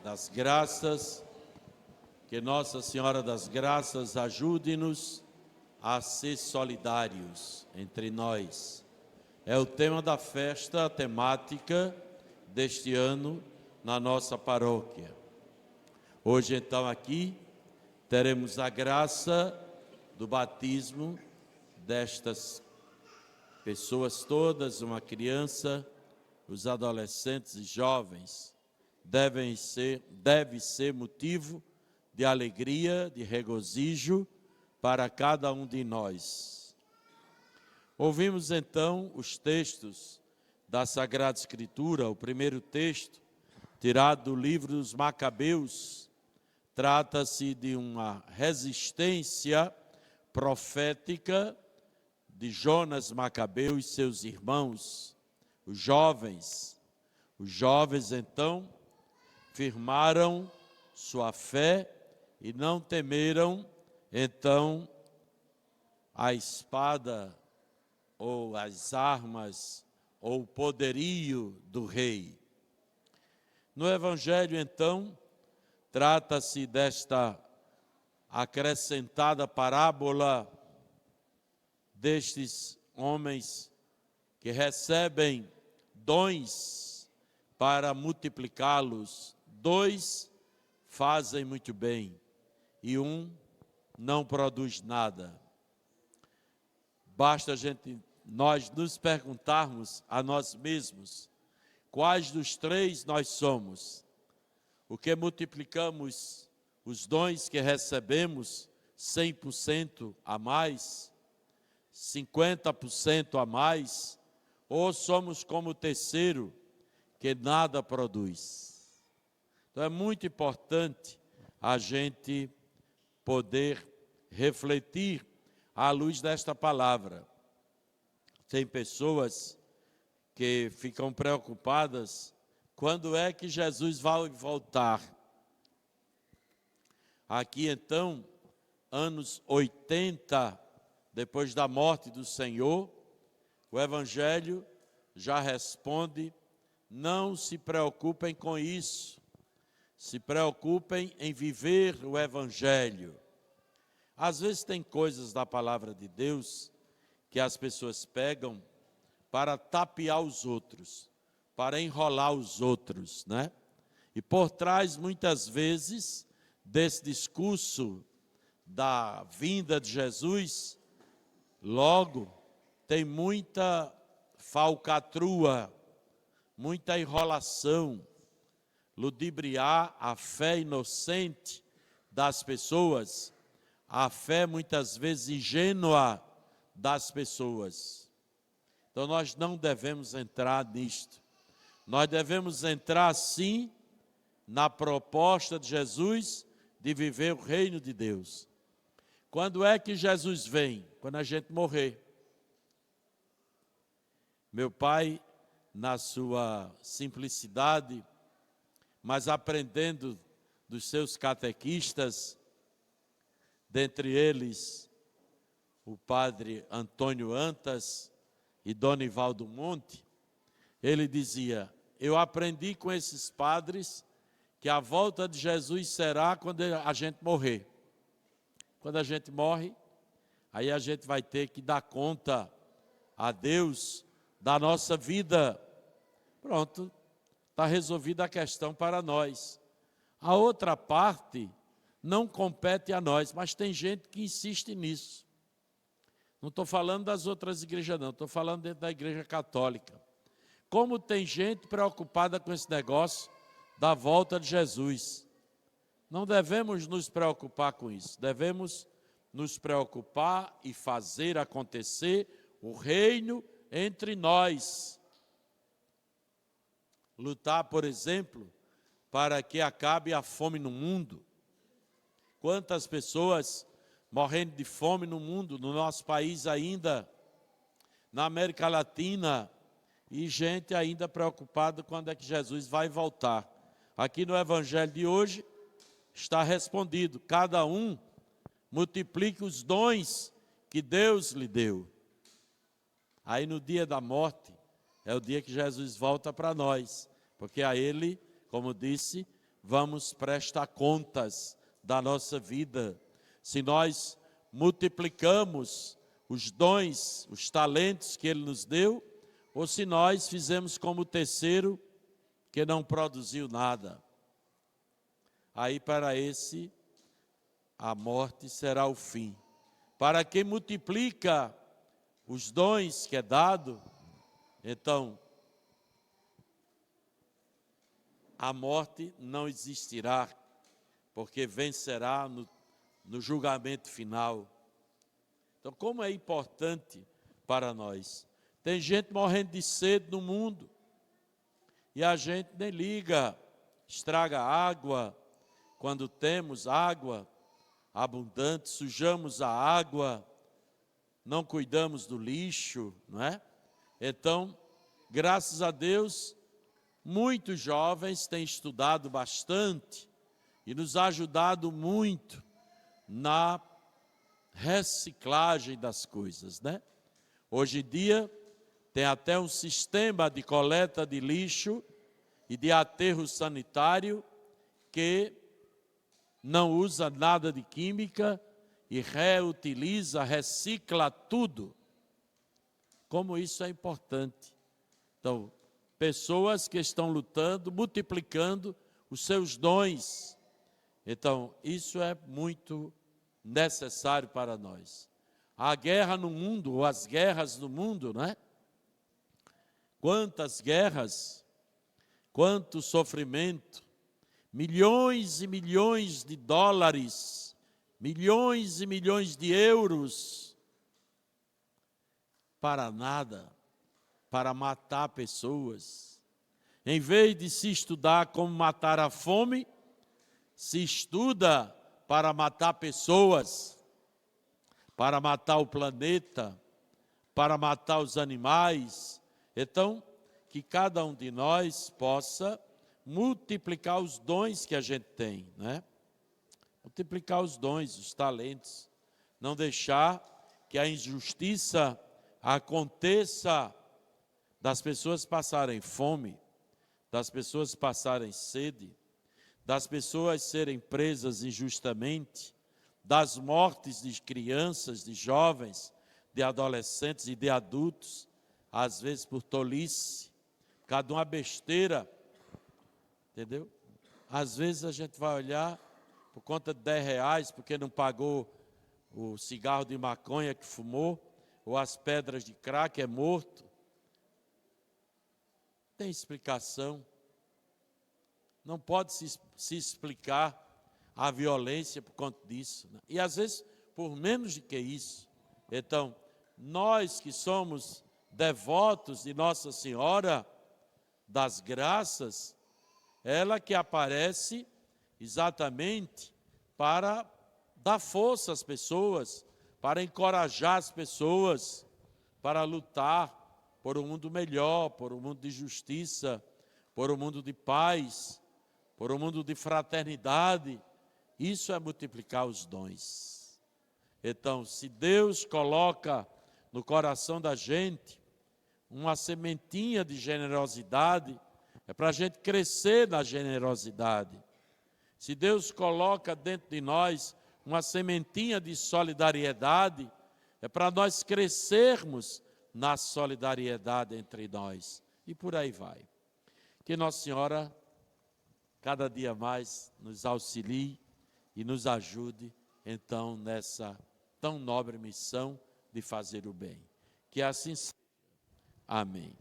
das Graças, que Nossa Senhora das Graças ajude-nos a ser solidários entre nós. É o tema da festa temática deste ano na nossa paróquia. Hoje, então, aqui teremos a graça do batismo destas pessoas todas, uma criança, os adolescentes e jovens. Deve ser motivo de alegria, de regozijo para cada um de nós. Ouvimos então os textos da Sagrada Escritura. O primeiro texto, tirado do livro dos Macabeus, trata-se de uma resistência profética de Jonas Macabeu e seus irmãos, os jovens. Os jovens então firmaram sua fé e não temeram então a espada ou as armas ou o poderio do rei. No Evangelho então trata-se desta acrescentada parábola destes homens que recebem dons para multiplicá-los. 2 fazem muito bem e 1 não produz nada. Basta nós nos perguntarmos a nós mesmos quais dos 3 nós somos. O que multiplicamos os dons que recebemos 100% a mais, 50% a mais, ou somos como o terceiro, que nada produz. Então é muito importante a gente poder refletir à luz desta palavra. Tem pessoas que ficam preocupadas quando é que Jesus vai voltar. Aqui então, anos 80, depois da morte do Senhor, o Evangelho já responde: não se preocupem com isso, se preocupem em viver o Evangelho. Às vezes tem coisas da palavra de Deus que as pessoas pegam para tapear os outros, para enrolar os outros, né? E por trás, muitas vezes, desse discurso da vinda de Jesus, logo tem muita falcatrua, muita enrolação, ludibriar a fé inocente das pessoas, a fé muitas vezes ingênua das pessoas. Então nós não devemos entrar nisto. Nós devemos entrar sim na proposta de Jesus de viver o reino de Deus. Quando é que Jesus vem? Quando a gente morrer. Meu pai, na sua simplicidade, mas aprendendo dos seus catequistas, dentre eles o padre Antônio Antas e Donivaldo Monte, ele dizia: eu aprendi com esses padres que a volta de Jesus será quando a gente morrer. Quando a gente morre, aí a gente vai ter que dar conta a Deus da nossa vida. Pronto, está resolvida a questão para nós. A outra parte não compete a nós, mas tem gente que insiste nisso. Não estou falando das outras igrejas não, estou falando dentro da igreja católica. Como tem gente preocupada com esse negócio da volta de Jesus. Não devemos nos preocupar com isso, devemos nos preocupar e fazer acontecer o reino entre nós. Lutar, por exemplo, para que acabe a fome no mundo. Quantas pessoas morrendo de fome no mundo, no nosso país ainda, na América Latina, e gente ainda preocupada quando é que Jesus vai voltar. Aqui no Evangelho de hoje está respondido: cada um multiplique os dons que Deus lhe deu. Aí no dia da morte, é o dia que Jesus volta para nós, porque a Ele, como disse, vamos prestar contas da nossa vida. Se nós multiplicamos os dons, os talentos que Ele nos deu, ou se nós fizemos como o terceiro, que não produziu nada. Aí para esse, a morte será o fim. Para quem multiplica os dons que é dado, então, a morte não existirá, porque vencerá no julgamento final. Então, como é importante para nós. Tem gente morrendo de sede no mundo, e a gente nem liga, estraga água, quando temos água abundante, sujamos a água, não cuidamos do lixo, não é? Então, graças a Deus, muitos jovens têm estudado bastante e nos ajudado muito na reciclagem das coisas, né? Hoje em dia, tem até um sistema de coleta de lixo e de aterro sanitário que não usa nada de química e reutiliza, recicla tudo. Como isso é importante. Então, pessoas que estão lutando, multiplicando os seus dons. Então, isso é muito necessário para nós. A guerra no mundo, ou as guerras no mundo, não é? Quantas guerras, quanto sofrimento, milhões e milhões de dólares, milhões e milhões de euros, para nada, para matar pessoas. Em vez de se estudar como matar a fome, se estuda para matar pessoas, para matar o planeta, para matar os animais. Então, que cada um de nós possa multiplicar os dons que a gente tem, né? Multiplicar os dons, os talentos. Não deixar que a injustiça aconteça, das pessoas passarem fome, das pessoas passarem sede, das pessoas serem presas injustamente, das mortes de crianças, de jovens, de adolescentes e de adultos, às vezes por tolice, cada uma besteira, entendeu? Às vezes a gente vai olhar por conta de R$10, porque não pagou o cigarro de maconha que fumou, ou as pedras de crack, é morto. Tem explicação. Não pode se explicar a violência por conta disso, né? E às vezes por menos do que isso. Então, nós que somos devotos de Nossa Senhora das Graças, ela que aparece exatamente para dar força às pessoas, para encorajar as pessoas, para lutar por um mundo melhor, por um mundo de justiça, por um mundo de paz, por um mundo de fraternidade. Isso é multiplicar os dons. Então, se Deus coloca no coração da gente uma sementinha de generosidade, é para a gente crescer na generosidade. Se Deus coloca dentro de nós uma sementinha de solidariedade, é para nós crescermos na solidariedade entre nós. E por aí vai. Que Nossa Senhora, cada dia mais, nos auxilie e nos ajude, então, nessa tão nobre missão de fazer o bem. Que assim seja. Amém.